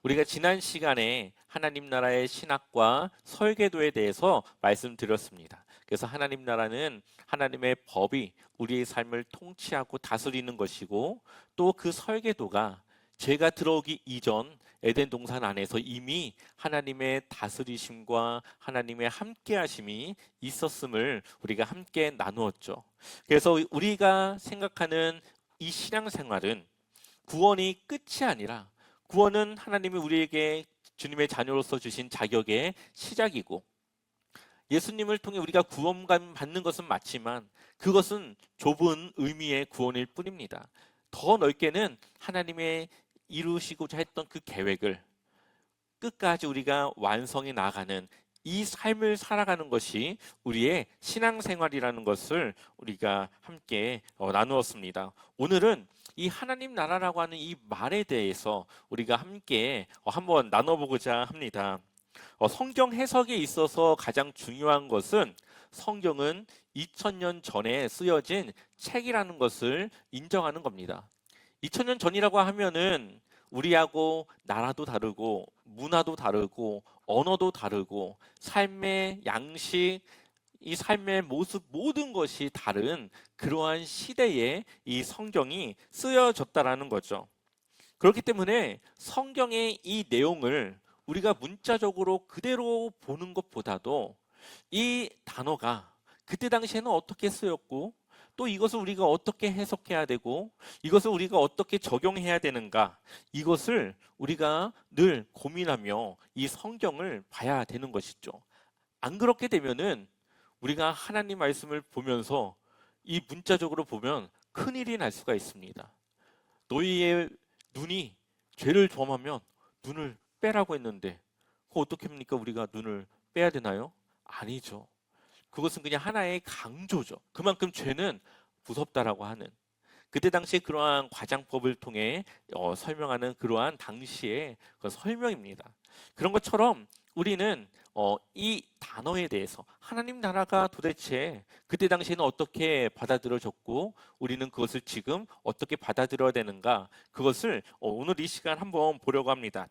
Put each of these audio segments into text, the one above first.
우리가 지난 시간에 하나님 나라의 신학과 설계도에 대해서 말씀드렸습니다. 그래서 하나님 나라는 하나님의 법이 우리의 삶을 통치하고 다스리는 것이고, 또 그 설계도가 죄가 들어오기 이전 에덴 동산 안에서 이미 하나님의 다스리심과 하나님의 함께하심이 있었음을 우리가 함께 나누었죠. 그래서 우리가 생각하는 이 신앙생활은 구원이 끝이 아니라, 구원은 하나님이 우리에게 주님의 자녀로서 주신 자격의 시작이고, 예수님을 통해 우리가 구원감 받는 것은 맞지만 그것은 좁은 의미의 구원일 뿐입니다. 더 넓게는 하나님의 이루시고자 했던 그 계획을 끝까지 우리가 완성해 나가는 이 삶을 살아가는 것이 우리의 신앙생활이라는 것을 우리가 함께 나누었습니다. 오늘은 이 하나님 나라라고 하는 이 말에 대해서 우리가 함께 한번 나눠보고자 합니다. 성경 해석에 있어서 가장 중요한 것은, 성경은 2000년 전에 쓰여진 책이라는 것을 인정하는 겁니다. 2000년 전이라고 하면은 우리하고 나라도 다르고 문화도 다르고 언어도 다르고 삶의 양식, 이 삶의 모습, 모든 것이 다른 그러한 시대에 이 성경이 쓰여졌다라는 거죠. 그렇기 때문에 성경의 이 내용을 우리가 문자적으로 그대로 보는 것보다도 이 단어가 그때 당시에는 어떻게 쓰였고, 또 이것을 우리가 어떻게 해석해야 되고, 이것을 우리가 어떻게 적용해야 되는가, 이것을 우리가 늘 고민하며 이 성경을 봐야 되는 것이죠. 안 그렇게 되면은 우리가 하나님 말씀을 보면서 이 문자적으로 보면 큰일이 날 수가 있습니다. 너희의 눈이 죄를 범하면 눈을 빼라고 했는데, 그거 어떻게 합니까? 우리가 눈을 빼야 되나요? 아니죠. 그것은 그냥 하나의 강조죠. 그만큼 죄는 무섭다라고 하는, 그때 당시에 그러한 과장법을 통해 설명하는 그러한 당시의 그 설명입니다. 그런 것처럼 우리는 이 단어에 대해서 하나님 나라가 도대체 그때 당시에는 어떻게 받아들여졌고, 우리는 그것을 지금 어떻게 받아들여야 되는가, 그것을 오늘 이 시간 한번 보려고 합니다.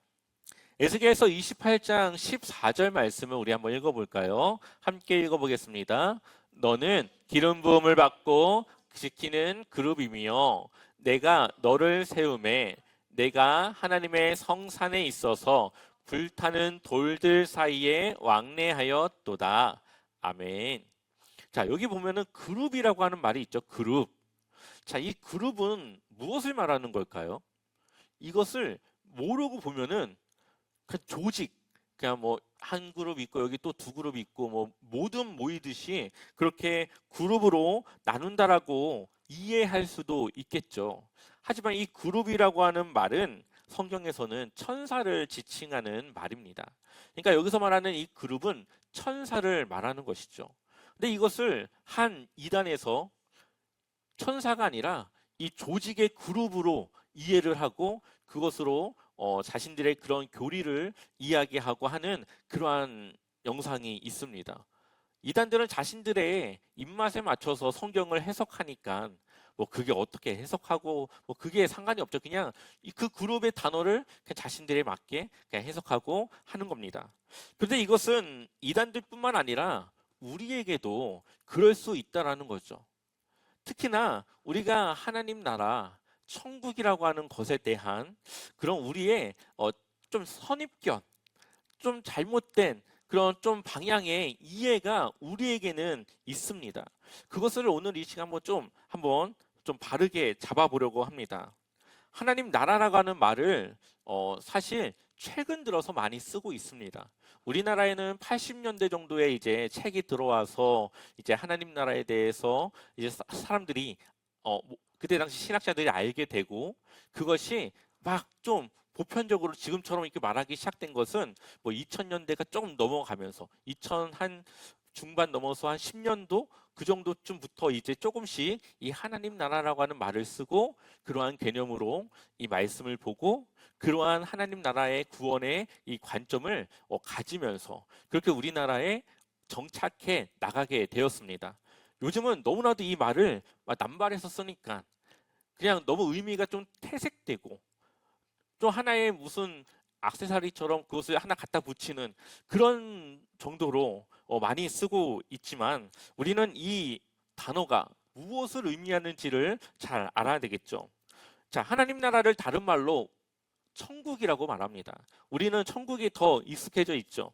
에스겔서 28장 14절 말씀을 우리 한번 읽어볼까요? 함께 읽어보겠습니다. 너는 기름 부음을 받고 지키는 그룹이며, 내가 너를 세우매 내가 하나님의 성산에 있어서 불타는 돌들 사이에 왕래하였도다. 아멘. 자, 여기 보면은 그룹이라고 하는 말이 있죠. 그룹. 자, 이 그룹은 무엇을 말하는 걸까요? 이것을 모르고 보면은 그 조직, 그냥 뭐 한 그룹 있고 여기 또 두 그룹 있고 뭐 모든 모이듯이 그렇게 그룹으로 나눈다라고 이해할 수도 있겠죠. 하지만 이 그룹이라고 하는 말은 성경에서는 천사를 지칭하는 말입니다. 그러니까 여기서 말하는 이 그룹은 천사를 말하는 것이죠. 근데 이것을 한 이단에서 천사가 아니라 이 조직의 그룹으로 이해를 하고, 그것으로 자신들의 그런 교리를 이야기하고 하는 그러한 영상이 있습니다. 이단들은 자신들의 입맛에 맞춰서 성경을 해석하니까 뭐 그게 어떻게 해석하고 뭐 그게 상관이 없죠. 그냥 그 그룹의 단어를 그냥 자신들에 맞게 그냥 해석하고 하는 겁니다. 그런데 이것은 이단들뿐만 아니라 우리에게도 그럴 수 있다라는 거죠. 특히나 우리가 하나님 나라, 천국이라고 하는 것에 대한 그런 우리의 좀 선입견, 좀 잘못된 그런 좀 방향의 이해가 우리에게는 있습니다. 그것을 오늘 이 시간 한번 좀 바르게 잡아보려고 합니다. 하나님 나라라고 하는 말을 사실 최근 들어서 많이 쓰고 있습니다. 우리나라에는 80년대 정도에 이제 책이 들어와서 이제 하나님 나라에 대해서 이제 사람들이 그때 당시 신학자들이 알게 되고, 그것이 막 좀 보편적으로 지금처럼 이렇게 말하기 시작된 것은 뭐 2000년대가 조금 넘어가면서 2000 한 중반 넘어서 한 10년도 그 정도쯤부터 이제 조금씩 이 하나님 나라라고 하는 말을 쓰고, 그러한 개념으로 이 말씀을 보고 그러한 하나님 나라의 구원의 이 관점을 가지면서 그렇게 우리나라에 정착해 나가게 되었습니다. 요즘은 너무나도 이 말을 남발해서 쓰니까 그냥 너무 의미가 좀 퇴색되고, 또 하나의 무슨 액세서리처럼 그것을 하나 갖다 붙이는 그런 정도로 많이 쓰고 있지만 우리는 이 단어가 무엇을 의미하는지를 잘 알아야 되겠죠. 자, 하나님 나라를 다른 말로 천국이라고 말합니다. 우리는 천국이 더 익숙해져 있죠.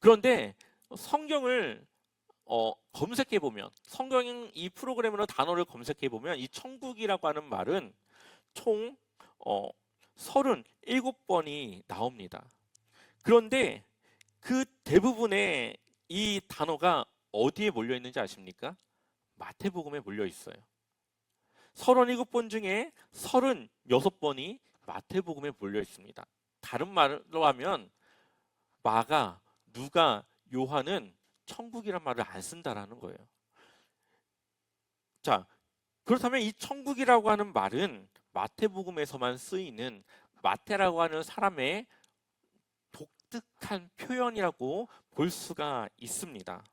그런데 성경을 검색해 보면, 성경 이 프로그램으로 단어를 검색해 보면 이 천국이라고 하는 말은 총 37번이 나옵니다. 그런데 그 대부분의 이 단어가 어디에 몰려 있는지 아십니까? 마태복음에 몰려 있어요. 37번 중에 36번이 마태복음에 몰려 있습니다. 다른 말로 하면 마가, 누가, 요한은 천국이란 말을 안 쓴다라는 거예요. 자, 그렇다면 이 천국이라고 하는 말은 마태복음에서만 쓰이는 마태라고 하는 사람의 독특한 표현이라고 볼 수가 있습니다.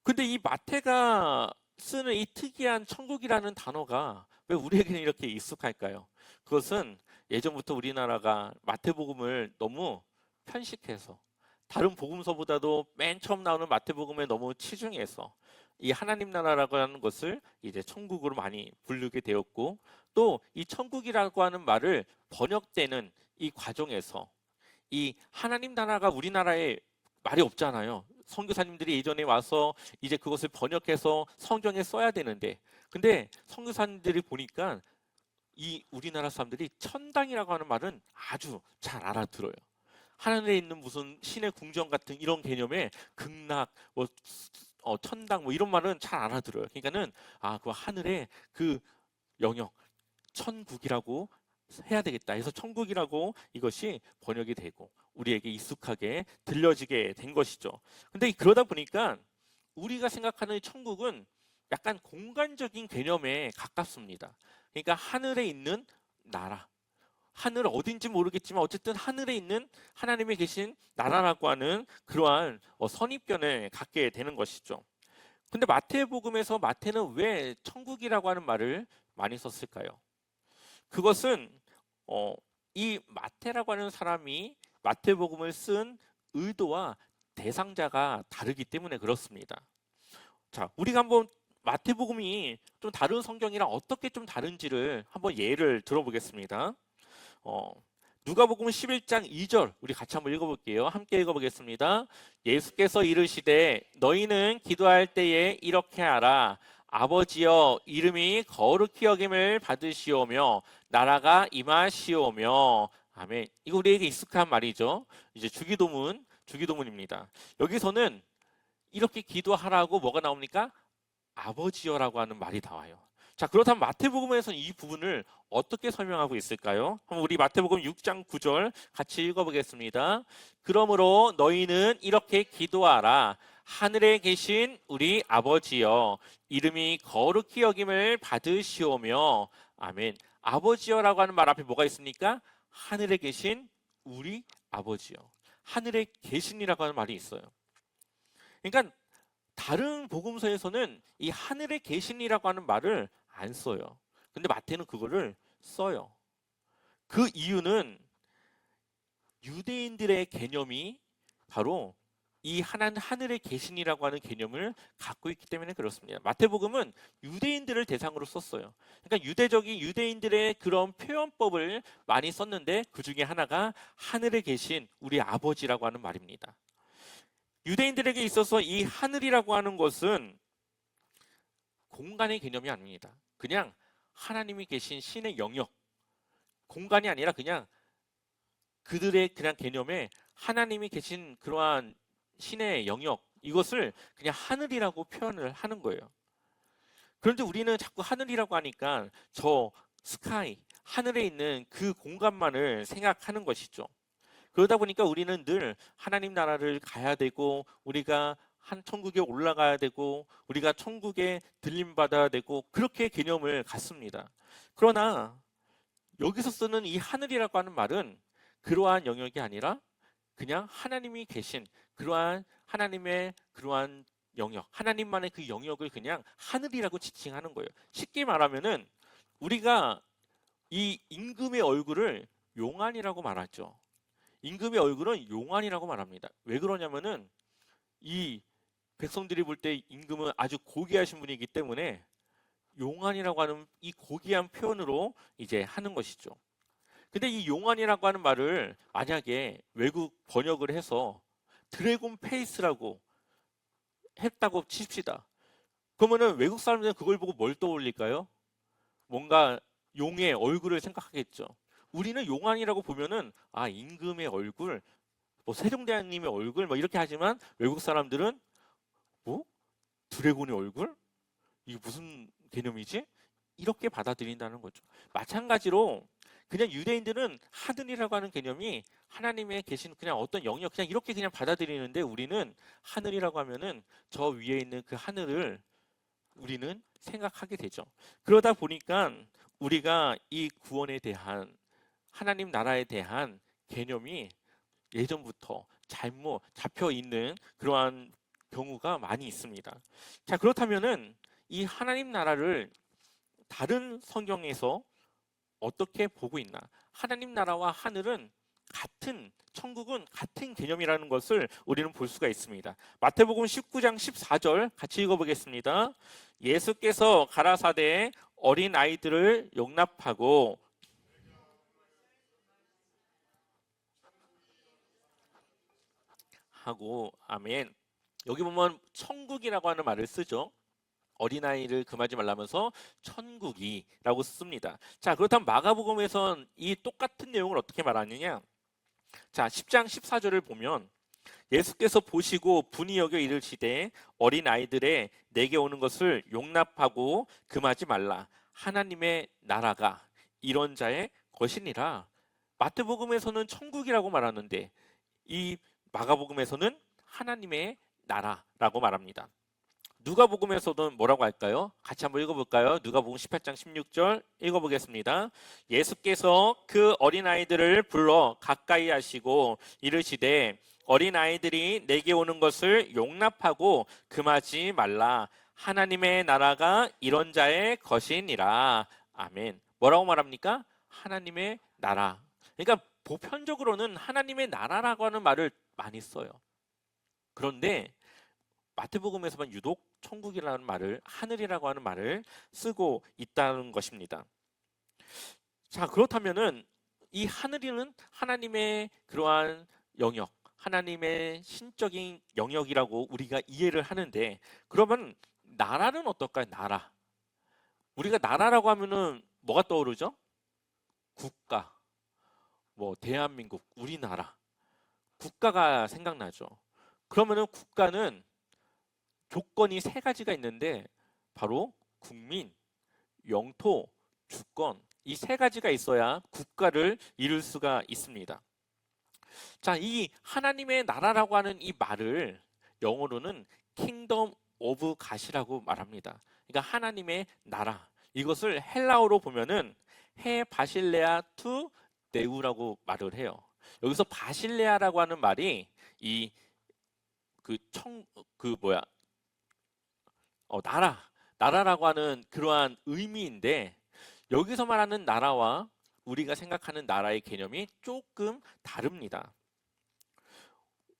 근데 이 마태가 쓰는 이 특이한 천국이라는 단어가 왜 우리에게는 이렇게 익숙할까요? 그것은 예전부터 우리나라가 마태복음을 너무 편식해서 다른 복음서보다도 맨 처음 나오는 마태복음에 너무 치중해서 이 하나님 나라라고 하는 것을 이제 천국으로 많이 부르게 되었고, 또 이 천국이라고 하는 말을 번역되는 이 과정에서 이 하나님 나라가 우리나라에 말이 없잖아요. 선교사님들이 예전에 와서 이제 그것을 번역해서 성경에 써야 되는데, 근데 선교사님들이 보니까 이 우리나라 사람들이 천당이라고 하는 말은 아주 잘 알아들어요. 하늘에 있는 무슨 신의 궁전 같은 이런 개념의 극락, 뭐 천당 뭐 이런 말은 잘 알아들어요. 그러니까는 그 하늘에 그 영역 천국이라고 해야 되겠다 해서 천국이라고 이것이 번역이 되고 우리에게 익숙하게 들려지게 된 것이죠. 근데 그러다 보니까 우리가 생각하는 천국은 약간 공간적인 개념에 가깝습니다. 그러니까 하늘에 있는 나라, 하늘 어딘지 모르겠지만 어쨌든 하늘에 있는 하나님이 계신 나라라고 하는 그러한 선입견을 갖게 되는 것이죠. 근데 마태복음에서 마태는 왜 천국이라고 하는 말을 많이 썼을까요? 그것은 이 마태라고 하는 사람이 마태복음을 쓴 의도와 대상자가 다르기 때문에 그렇습니다. 자, 우리가 한번 마태복음이 좀 다른 성경이랑 어떻게 좀 다른지를 한번 예를 들어보겠습니다. 누가복음 11장 2절 우리 같이 한번 읽어볼게요. 함께 읽어보겠습니다. 예수께서 이르시되 너희는 기도할 때에 이렇게 하라. 아버지여 이름이 거룩히 여김을 받으시오며 나라가 임하시오며 아멘. 이거 우리에게 익숙한 말이죠. 이제 주기도문입니다. 여기서는 이렇게 기도하라고 뭐가 나옵니까? 아버지여라고 하는 말이 나와요. 자, 그렇다면 마태복음에서는 이 부분을 어떻게 설명하고 있을까요? 한번 우리 마태복음 6장 9절 같이 읽어보겠습니다. 그러므로 너희는 이렇게 기도하라. 하늘에 계신 우리 아버지여 이름이 거룩히 여김을 받으시오며 아멘. 아버지여라고 하는 말 앞에 뭐가 있습니까? 하늘에 계신 우리 아버지여. 하늘에 계신이라고 하는 말이 있어요. 그러니까 다른 복음서에서는 이 하늘에 계신이라고 하는 말을 안 써요. 근데 마태는 그거를 써요. 그 이유는 유대인들의 개념이 바로 이 하늘에 계신이라고 하는 개념을 갖고 있기 때문에 그렇습니다. 마태복음은 유대인들을 대상으로 썼어요. 그러니까 유대적인 유대인들의 그런 표현법을 많이 썼는데 그 중에 하나가 하늘에 계신 우리 아버지라고 하는 말입니다. 유대인들에게 있어서 이 하늘이라고 하는 것은 공간의 개념이 아닙니다. 그냥 하나님이 계신 신의 영역, 공간이 아니라 그냥 그들의 그냥 개념에 하나님이 계신 그러한 신의 영역, 이것을 그냥 하늘이라고 표현을 하는 거예요. 그런데 우리는 자꾸 하늘이라고 하니까 저 스카이, 하늘에 있는 그 공간만을 생각하는 것이죠. 그러다 보니까 우리는 늘 하나님 나라를 가야 되고 우리가 한 천국에 올라가야 되고 우리가 천국에 들림 받아야 되고 그렇게 개념을 갖습니다. 그러나 여기서 쓰는 이 하늘이라고 하는 말은 그러한 영역이 아니라 그냥 하나님이 계신 그러한 하나님의 그러한 영역, 하나님만의 그 영역을 그냥 하늘이라고 지칭하는 거예요. 쉽게 말하면은 우리가 이 임금의 얼굴을 용안이라고 말하죠. 임금의 얼굴은 용안이라고 말합니다. 왜 그러냐면은 이 백성들이 볼 때 임금은 아주 고귀하신 분이기 때문에 용안이라고 하는 이 고귀한 표현으로 이제 하는 것이죠. 근데 이 용안이라고 하는 말을 만약에 외국 번역을 해서 드래곤 페이스라고 했다고 칩시다. 그러면은 외국 사람들은 그걸 보고 뭘 떠올릴까요? 뭔가 용의 얼굴을 생각하겠죠. 우리는 용안이라고 보면은 아 임금의 얼굴, 뭐 세종대왕님의 얼굴 뭐 이렇게 하지만 외국 사람들은 뭐 드래곤의 얼굴? 이게 무슨 개념이지? 이렇게 받아들인다는 거죠. 마찬가지로 그냥 유대인들은 하늘이라고 하는 개념이 하나님의 계신 그냥 어떤 영역 그냥 이렇게 그냥 받아들이는데 우리는 하늘이라고 하면은 저 위에 있는 그 하늘을 우리는 생각하게 되죠. 그러다 보니까 우리가 이 구원에 대한 하나님 나라에 대한 개념이 예전부터 잘못 잡혀 있는 그러한 경우가 많이 있습니다. 자, 그렇다면은 이 하나님 나라를 다른 성경에서 어떻게 보고 있나? 하나님 나라와 하늘은 같은 천국은 같은 개념이라는 것을 우리는 볼 수가 있습니다. 마태복음 19장 14절 같이 읽어보겠습니다. 예수께서 가라사대 어린 아이들을 용납하고 하고 아멘. 여기 보면 천국이라고 하는 말을 쓰죠. 어린아이를 금하지 말라면서 천국이라고 씁니다. 자, 그렇다면 마가복음에선 이 똑같은 내용을 어떻게 말하느냐? 자, 10장 14절을 보면 예수께서 보시고 분이 여겨 이르시되 어린아이들의 내게 오는 것을 용납하고 금하지 말라. 하나님의 나라가 이런 자의 것이니라. 마태복음에서는 천국이라고 말하는데 이 마가복음에서는 하나님의 나라라고 말합니다. 누가복음에서도 뭐라고 할까요? 같이 한번 읽어볼까요? 누가복음 18장 16절 읽어보겠습니다. 예수께서 그 어린아이들을 불러 가까이 하시고 이르시되 어린아이들이 내게 오는 것을 용납하고 금하지 말라. 하나님의 나라가 이런 자의 것이니라. 아멘. 뭐라고 말합니까? 하나님의 나라. 그러니까 보편적으로는 하나님의 나라라고 하는 말을 많이 써요. 그런데 마태복음에서만 유독 천국이라는 말을 하늘이라고 하는 말을 쓰고 있다는 것입니다. 자, 그렇다면은 이 하늘이는 하나님의 그러한 영역, 하나님의 신적인 영역이라고 우리가 이해를 하는데 그러면 나라는 어떨까요? 나라. 우리가 나라라고 하면은 뭐가 떠오르죠? 국가, 뭐 대한민국, 우리나라. 국가가 생각나죠. 그러면은 국가는 조건이 세 가지가 있는데 바로 국민, 영토, 주권 이 세 가지가 있어야 국가를 이룰 수가 있습니다. 자, 이 하나님의 나라라고 하는 이 말을 영어로는 킹덤 오브 갓이라고 말합니다. 그러니까 하나님의 나라. 이것을 헬라어로 보면은 해 바실레아 투 네우라고 말을 해요. 여기서 바실레아라고 하는 말이 이 나라라고 하는 그러한 의미인데 여기서 말하는 나라와 우리가 생각하는 나라의 개념이 조금 다릅니다.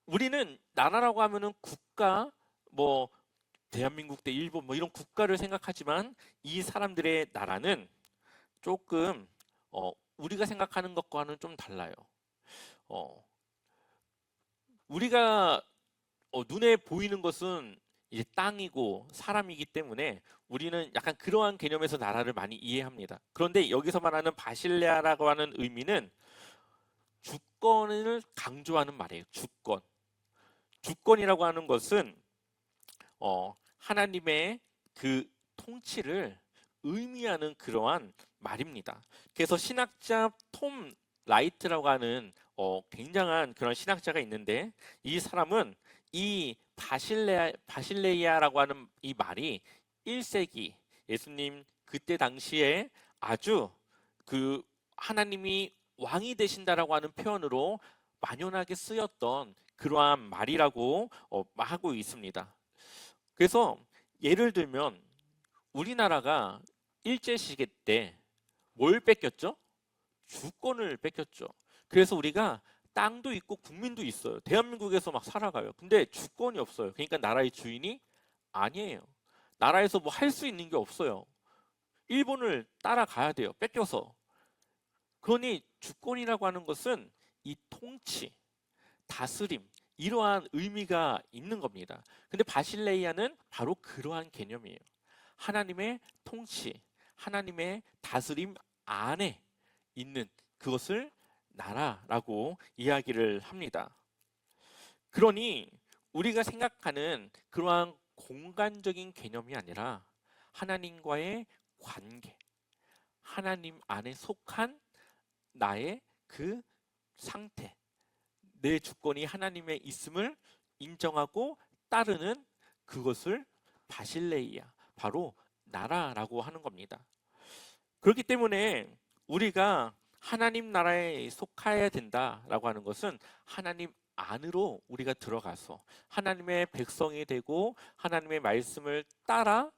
우리는 나라라고 하면은 국가, 뭐 대한민국 대 일본 뭐 이런 국가를 생각하지만 이 사람들의 나라는 조금 우리가 생각하는 것과는 좀 달라요. 어, 우리가 눈에 보이는 것은 이제 땅이고 사람이기 때문에 우리는 약간 그러한 개념에서 나라를 많이 이해합니다. 그런데 여기서 말하는 바실레아라고 하는 의미는 주권을 강조하는 말이에요. 주권. 주권이라고 하는 것은 하나님의 그 통치를 의미하는 그러한 말입니다. 그래서 신학자 톰 라이트라고 하는 굉장한 그런 신학자가 있는데 이 사람은 이 바실레이아라고 하는 이 말이 1세기 예수님 그때 당시에 아주 그 하나님이 왕이 되신다라고 하는 표현으로 만연하게 쓰였던 그러한 말이라고 하고 있습니다. 그래서 예를 들면 우리나라가 일제시대 때 뭘 뺏겼죠? 주권을 뺏겼죠. 그래서 우리가 땅도 있고 국민도 있어요. 대한민국에서 막 살아가요. 근데 주권이 없어요. 그러니까 나라의 주인이 아니에요. 나라에서 뭐 할 수 있는 게 없어요. 일본을 따라가야 돼요. 뺏겨서. 그러니 주권이라고 하는 것은 이 통치, 다스림, 이러한 의미가 있는 겁니다. 근데 바실레이아는 바로 그러한 개념이에요. 하나님의 통치, 하나님의 다스림 안에 있는 그것을 나라라고 이야기를 합니다. 그러니 우리가 생각하는 그러한 공간적인 개념이 아니라 하나님과의 관계, 하나님 안에 속한 나의 그 상태, 내 주권이 하나님의 있음을 인정하고 따르는 그것을 바실레이아, 바로 나라라고 하는 겁니다. 그렇기 때문에 우리가 하나님 나라에 속해야 된다라고 하는 것은 하나님 안으로 우리가 들어가서 하나님의 백성이 되고 하나님의 말씀을 따라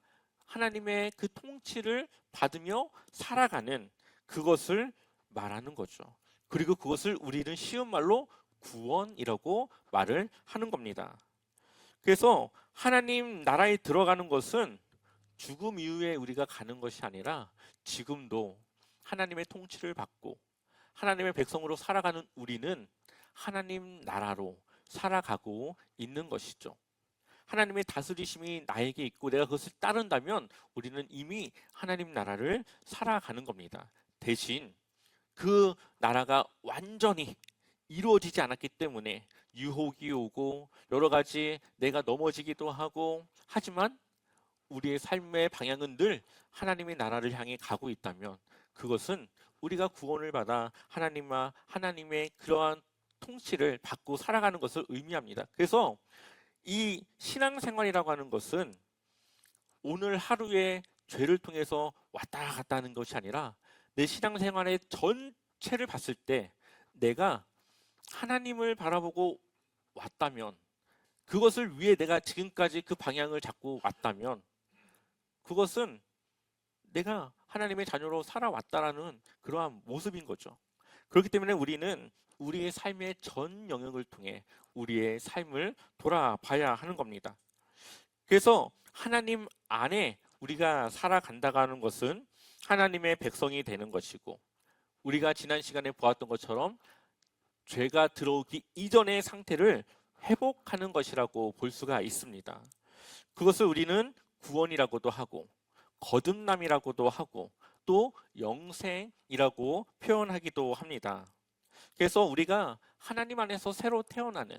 하나님의 그 통치를 받으며 살아가는 그것을 말하는 거죠. 그리고 그것을 우리는 쉬운 말로 구원이라고 말을 하는 겁니다. 그래서 하나님 나라에 들어가는 것은 죽음 이후에 우리가 가는 것이 아니라 지금도 하나님의 통치를 받고 하나님의 백성으로 살아가는 우리는 하나님 나라로 살아가고 있는 것이죠. 하나님의 다스리심이 나에게 있고 내가 그것을 따른다면 우리는 이미 하나님 나라를 살아가는 겁니다. 대신 그 나라가 완전히 이루어지지 않았기 때문에 유혹이 오고 여러 가지 내가 넘어지기도 하고 하지만 우리의 삶의 방향은 늘 하나님의 나라를 향해 가고 있다면 그것은 우리가 구원을 받아 하나님과 하나님의 그러한 통치를 받고 살아가는 것을 의미합니다. 그래서 이 신앙생활이라고 하는 것은 오늘 하루에 죄를 통해서 왔다 갔다 하는 것이 아니라 내 신앙생활의 전체를 봤을 때 내가 하나님을 바라보고 왔다면 그것을 위해 내가 지금까지 그 방향을 잡고 왔다면 그것은 내가 하나님의 자녀로 살아왔다라는 그러한 모습인 거죠. 그렇기 때문에 우리는 우리의 삶의 전 영역을 통해 우리의 삶을 돌아봐야 하는 겁니다. 그래서 하나님 안에 우리가 살아간다고 하는 것은 하나님의 백성이 되는 것이고 우리가 지난 시간에 보았던 것처럼 죄가 들어오기 이전의 상태를 회복하는 것이라고 볼 수가 있습니다. 그것을 우리는 구원이라고도 하고 거듭남이라고도 하고 또 영생이라고 표현하기도 합니다. 그래서 우리가 하나님 안에서 새로 태어나는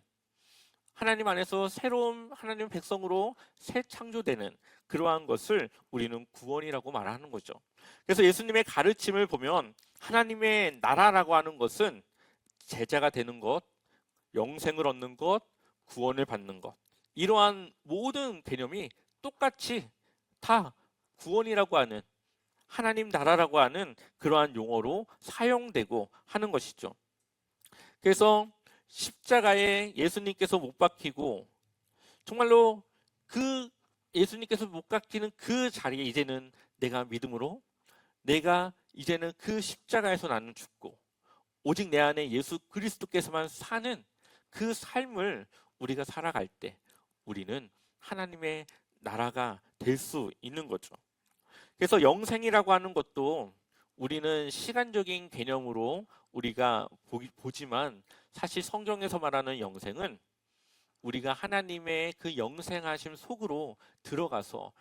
하나님 안에서 새로운 하나님 백성으로 새 창조되는 그러한 것을 우리는 구원이라고 말하는 거죠. 그래서 예수님의 가르침을 보면 하나님의 나라라고 하는 것은 제자가 되는 것, 영생을 얻는 것, 구원을 받는 것 이러한 모든 개념이 똑같이 다 구원이라고 하는 하나님 나라라고 하는 그러한 용어로 사용되고 하는 것이죠. 그래서 십자가에 예수님께서 못 박히고 정말로 그 예수님께서 못 박히는 그 자리에 이제는 내가 믿음으로 내가 이제는 그 십자가에서 나는 죽고 오직 내 안에 예수 그리스도께서만 사는 그 삶을 우리가 살아갈 때 우리는 하나님의 나라가 될 수 있는 거죠. 그래서 영생이라고 하는 것도 우리는 시간적인 개념으로 우리가 보지만 사실 성경에서 말하는 영생은 우리가 하나님의 그 영생하심 속으로 들어가서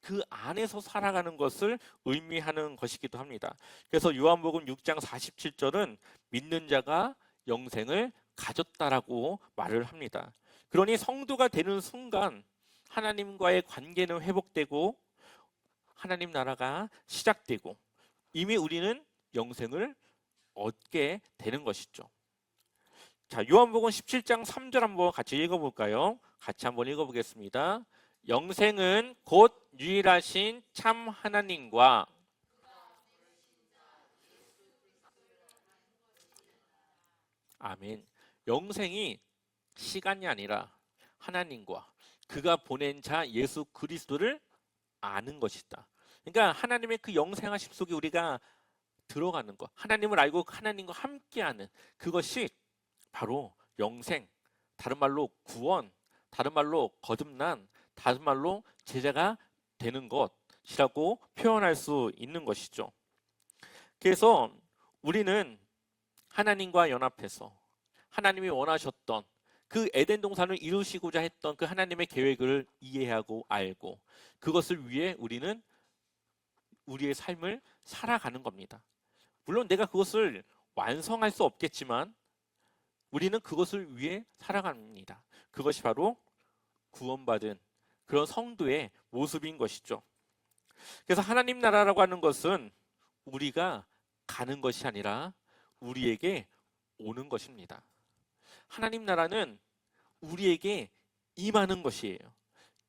그 안에서 살아가는 것을 의미하는 것이기도 합니다. 그래서 요한복음 6장 47절은 믿는 자가 영생을 가졌다라고 말을 합니다. 그러니 성도가 되는 순간 하나님과의 관계는 회복되고 하나님 나라가 시작되고 이미 우리는 영생을 얻게 되는 것이죠. 자, 요한복음 17장 3절 한번 같이 읽어볼까요? 같이 한번 읽어보겠습니다. 영생은 곧 유일하신 참 하나님과 아멘. 영생이 시간이 아니라 하나님과 그가 보낸 자 예수 그리스도를 아는 것이다. 그러니까 하나님의 그 영생하심 속에 우리가 들어가는 것, 하나님을 알고 하나님과 함께하는 그것이 바로 영생, 다른 말로 구원, 다른 말로 거듭난, 다른 말로 제자가 되는 것이라고 표현할 수 있는 것이죠. 그래서 우리는 하나님과 연합해서 하나님이 원하셨던 그 에덴 동산을 이루시고자 했던 그 하나님의 계획을 이해하고 알고 그것을 위해 우리는 우리의 삶을 살아가는 겁니다. 물론 내가 그것을 완성할 수 없겠지만 우리는 그것을 위해 살아갑니다. 그것이 바로 구원받은 그런 성도의 모습인 것이죠. 그래서 하나님 나라라고 하는 것은 우리가 가는 것이 아니라 우리에게 오는 것입니다. 하나님 나라는 우리에게 임하는 것이에요.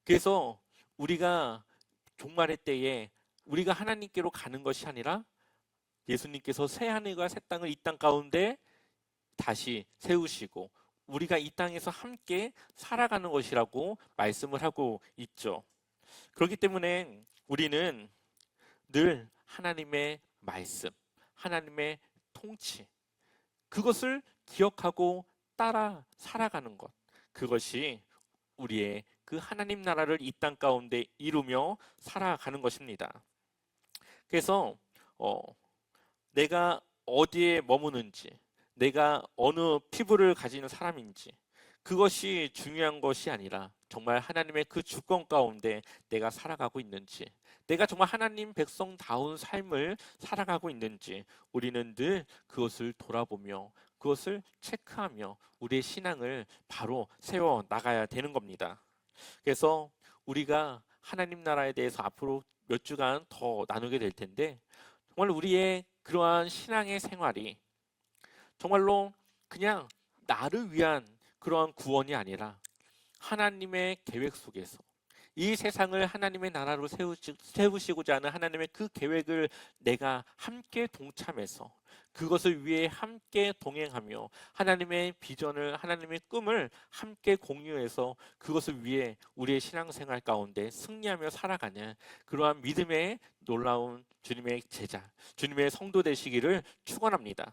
그래서 우리가 종말의 때에 우리가 하나님께로 가는 것이 아니라 예수님께서 새 하늘과 새 땅을 이 땅 가운데 다시 세우시고 우리가 이 땅에서 함께 살아가는 것이라고 말씀을 하고 있죠. 그렇기 때문에 우리는 늘 하나님의 말씀, 하나님의 통치, 그것을 기억하고 따라 살아가는 것, 그것이 우리의 그 하나님 나라를 이 땅 가운데 이루며 살아가는 것입니다. 그래서 내가 어디에 머무는지, 내가 어느 피부를 가지는 사람인지 그것이 중요한 것이 아니라 정말 하나님의 그 주권 가운데 내가 살아가고 있는지, 내가 정말 하나님 백성다운 삶을 살아가고 있는지 우리는 늘 그것을 돌아보며 그것을 체크하며 우리의 신앙을 바로 세워 나가야 되는 겁니다. 그래서 우리가 하나님 나라에 대해서 앞으로 몇 주간 더 나누게 될 텐데 정말 우리의 그러한 신앙의 생활이 정말로 그냥 나를 위한 그러한 구원이 아니라 하나님의 계획 속에서 이 세상을 하나님의 나라로 세우시고자 하는 하나님의 그 계획을 내가 함께 동참해서 그것을 위해 함께 동행하며 하나님의 비전을, 하나님의 꿈을 함께 공유해서 그것을 위해 우리의 신앙생활 가운데 승리하며 살아가는 그러한 믿음의 놀라운 주님의 제자, 주님의 성도 되시기를 축원합니다.